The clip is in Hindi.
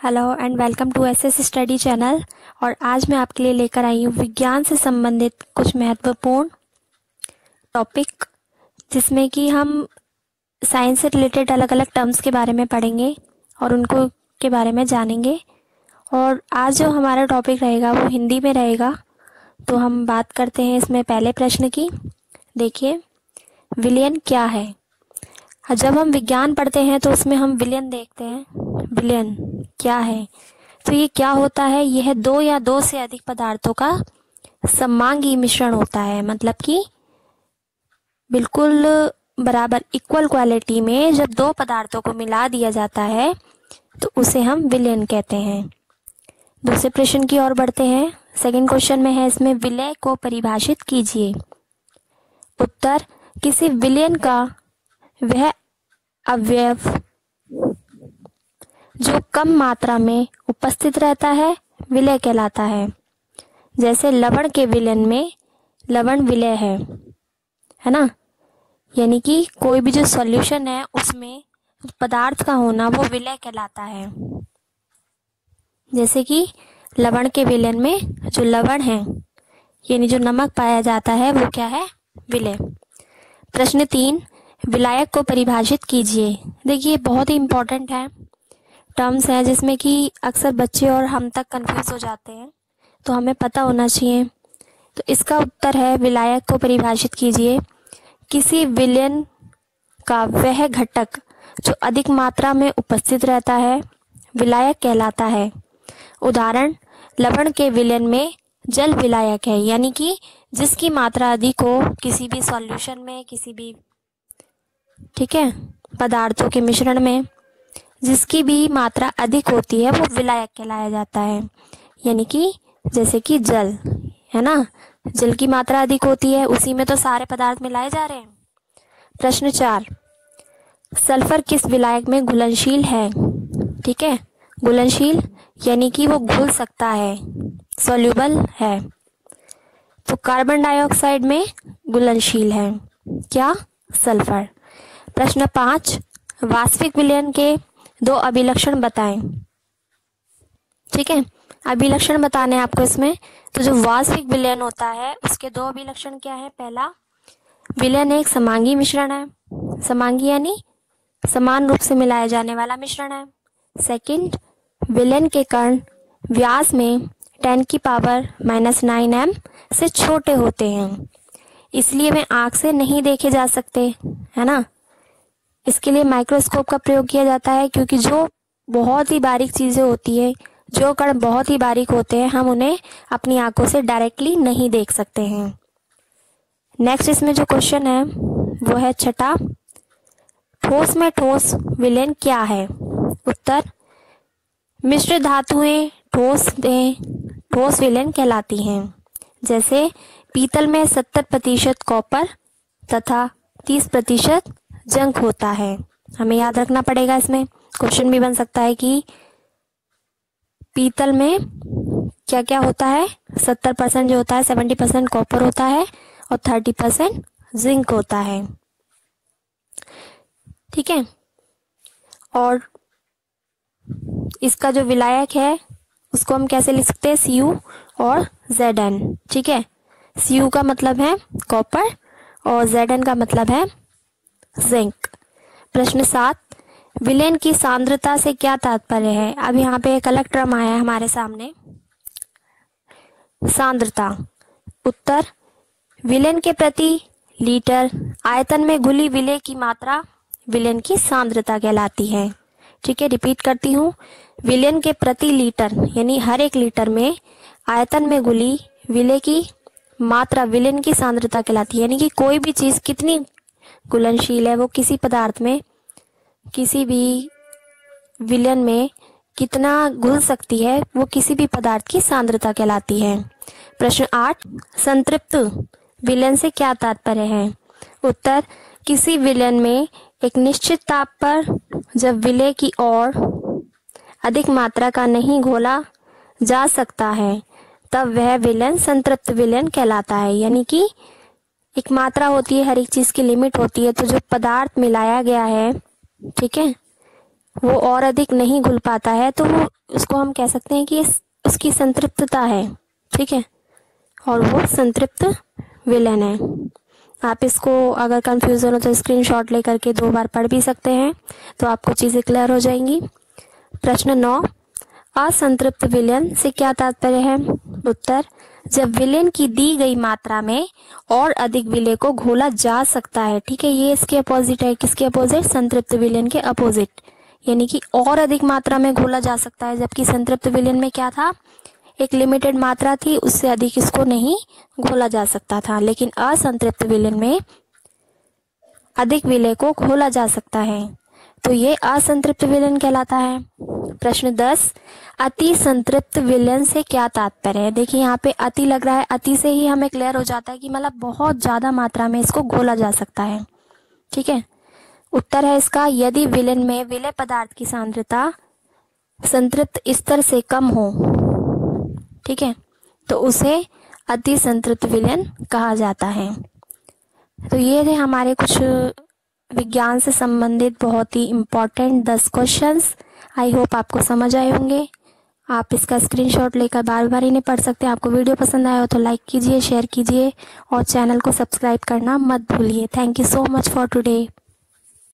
Hello and welcome to SS study channel. और आज मैं आपके लिए लेकर आई हूँ विज्ञान से संबंधित कुछ महत्वपूर्ण टॉपिक, जिसमें कि हम साइंस से रिलेटेड अलग अलग टर्म्स के बारे में पढ़ेंगे और उनको के बारे में जानेंगे। और आज जो हमारा टॉपिक रहेगा वो हिंदी में रहेगा। तो हम बात करते हैं इसमें पहले प्रश्न की। देखिए, विलयन क्या है। जब हम विज्ञान पढ़ते हैं तो उसमें हम विलयन देखते हैं। विलयन क्या है? तो ये क्या होता है? यह दो या दो से अधिक पदार्थों का सममांगी मिश्रण होता है। मतलब कि बिल्कुल बराबर इक्वल क्वालिटी में जब दो पदार्थों को मिला दिया जाता है तो उसे हम विलयन कहते हैं। दूसरे प्रश्न की ओर बढ़ते हैं। सेकंड क्वेश्चन में है इसमें विलय को परिभाषित कीजिए। उत्तर, किसी विलयन का वह अवयव जो कम मात्रा में उपस्थित रहता है विलय कहलाता है। जैसे लवण के विलयन में लवण विलय है ना। यानी कि कोई भी जो सॉल्यूशन है उसमें पदार्थ का होना वो विलय कहलाता है। जैसे कि लवण के विलयन में जो लवण है यानी जो नमक पाया जाता है वो क्या है? विलय। प्रश्न 3, विलायक को परिभाषित कीजिए। देखिए, बहुत ही इंपॉर्टेंट है, टर्म्स है जिसमें कि अक्सर बच्चे और हम तक कंफ्यूज हो जाते हैं, तो हमें पता होना चाहिए। तो इसका उत्तर है, विलायक को परिभाषित कीजिए। किसी विलयन का वह घटक जो अधिक मात्रा में उपस्थित रहता है विलायक कहलाता है। उदाहरण, लवण के विलयन में जल विलायक है, यानी कि जिसकी मात्रा अधिक हो किसी भी सॉल्यूशन में, किसी भी पदार्थों के मिश्रण में जिसकी भी मात्रा अधिक होती है वो विलायक कहलाया जाता है। यानी कि जैसे कि जल है ना, जल की मात्रा अधिक होती है, उसी में तो सारे पदार्थ मिलाए जा रहे हैं। प्रश्न 4, सल्फर किस विलायक में घुलनशील है? घुलनशील यानी कि वो घुल सकता है, सॉल्युबल है। तो कार्बन डाइऑक्साइड में घुलनशील है क्या? सल्फर। प्रश्न 5, वास्तविक विलयन के दो अभिलक्षण बताएं। अभिलक्षण बताने आपको इसमें। तो जो वास्तविक विलयन होता है उसके दो अभिलक्षण क्या है? पहला, विलयन एक समांगी मिश्रण है। समांगी यानी समान रूप से मिलाया जाने वाला मिश्रण है। सेकंड, विलयन के कण व्यास में 10⁻⁹ से छोटे होते हैं, इसलिए वे आंख से नहीं देखे जा सकते, है ना। इसके लिए माइक्रोस्कोप का प्रयोग किया जाता है, क्योंकि जो बहुत ही बारीक चीजें होती है, जो कण बहुत ही बारीक होते हैं, हम उन्हें अपनी आंखों से डायरेक्टली नहीं देख सकते हैं। नेक्स्ट इसमें जो क्वेश्चन है वो है छठा, ठोस में ठोस विलयन क्या है? उत्तर, मिश्र धातुएं ठोस विलयन कहलाती हैं। जैसे पीतल में 70% कॉपर तथा 30% जंक होता है। हमें याद रखना पड़ेगा, इसमें क्वेश्चन भी बन सकता है कि पीतल में क्या क्या होता है? 70% जो होता है, 70% कॉपर होता है और 30% जिंक होता है। ठीक है। और इसका जो विलायक है उसको हम कैसे लिख सकते हैं? Cu और Zn। ठीक है, Cu का मतलब है कॉपर और Zn का मतलब है जिंक। प्रश्न 7, विलयन की सांद्रता से क्या तात्पर्य है? अब यहाँ पे एक अलग टर्म आया है हमारे सामने, सांद्रता। उत्तर, विलयन के प्रति लीटर आयतन में घुली विलय की मात्रा विलयन की सांद्रता कहलाती है। ठीक है, रिपीट करती हूँ। विलयन के प्रति लीटर यानी हर एक लीटर में आयतन में घुली विलय की मात्रा विलयन की सांद्रता कहलाती है। यानी कि कोई भी चीज कितनी घुलनशील है, वो किसी पदार्थ में, किसी भी विलयन में कितना घुल सकती है, वो किसी भी पदार्थ की सांद्रता कहलाती है। प्रश्न 8, संतृप्त विलयन से क्या तात्पर्य है? उत्तर, किसी विलयन में एक निश्चित ताप पर जब विलय की ओर अधिक मात्रा का नहीं घोला जा सकता है तब वह विलयन संतृप्त विलयन कहलाता है। यानी कि एक मात्रा होती है, हर एक चीज की लिमिट होती है, तो जो पदार्थ मिलाया गया है, ठीक है, वो और अधिक नहीं घुल पाता है तो वो उसको हम कह सकते हैं कि उसकी संतृप्तता है, ठीक है, और वो संतृप्त विलयन है। आप इसको अगर कंफ्यूजन हो तो स्क्रीनशॉट लेकर के 2 बार पढ़ भी सकते हैं, तो आपको चीजें क्लियर हो जाएंगी। प्रश्न 9, असंतृप्त विलयन से क्या तात्पर्य है? उत्तर, जब विलयन की दी गई मात्रा में और अधिक विलय को घोला जा सकता है, ठीक है, ये इसके अपोजिट है। किसके अपोजिट? संतृप्त विलयन के अपोजिट, यानी कि और अधिक मात्रा में घोला जा सकता है, जबकि संतृप्त विलयन में क्या था, एक लिमिटेड मात्रा थी, उससे अधिक इसको नहीं घोला जा सकता था। लेकिन असंतृप्त विलयन में अधिक विलय को घोला जा सकता है, तो ये असंतृप्त विलयन कहलाता है। प्रश्न 10, अति संतृप्त विलयन से क्या तात्पर्य है? देखिए यहाँ पे अति लग रहा है, अति से ही हमें क्लियर हो जाता है कि मतलब बहुत ज्यादा मात्रा में इसको घोला जा सकता है, ठीक है। उत्तर है इसका, यदि विलयन में विलय पदार्थ की सांद्रता संतृप्त स्तर से कम हो, ठीक है, तो उसे अति संतृप्त विलयन कहा जाता है। तो ये थे हमारे कुछ विज्ञान से संबंधित बहुत ही इम्पोर्टेंट 10 क्वेश्चंस। आई होप आपको समझ आए होंगे। आप इसका स्क्रीनशॉट लेकर बार बार इन्हें पढ़ सकते हैं। आपको वीडियो पसंद आया हो तो लाइक कीजिए, शेयर कीजिए और चैनल को सब्सक्राइब करना मत भूलिए। Thank you so much for today.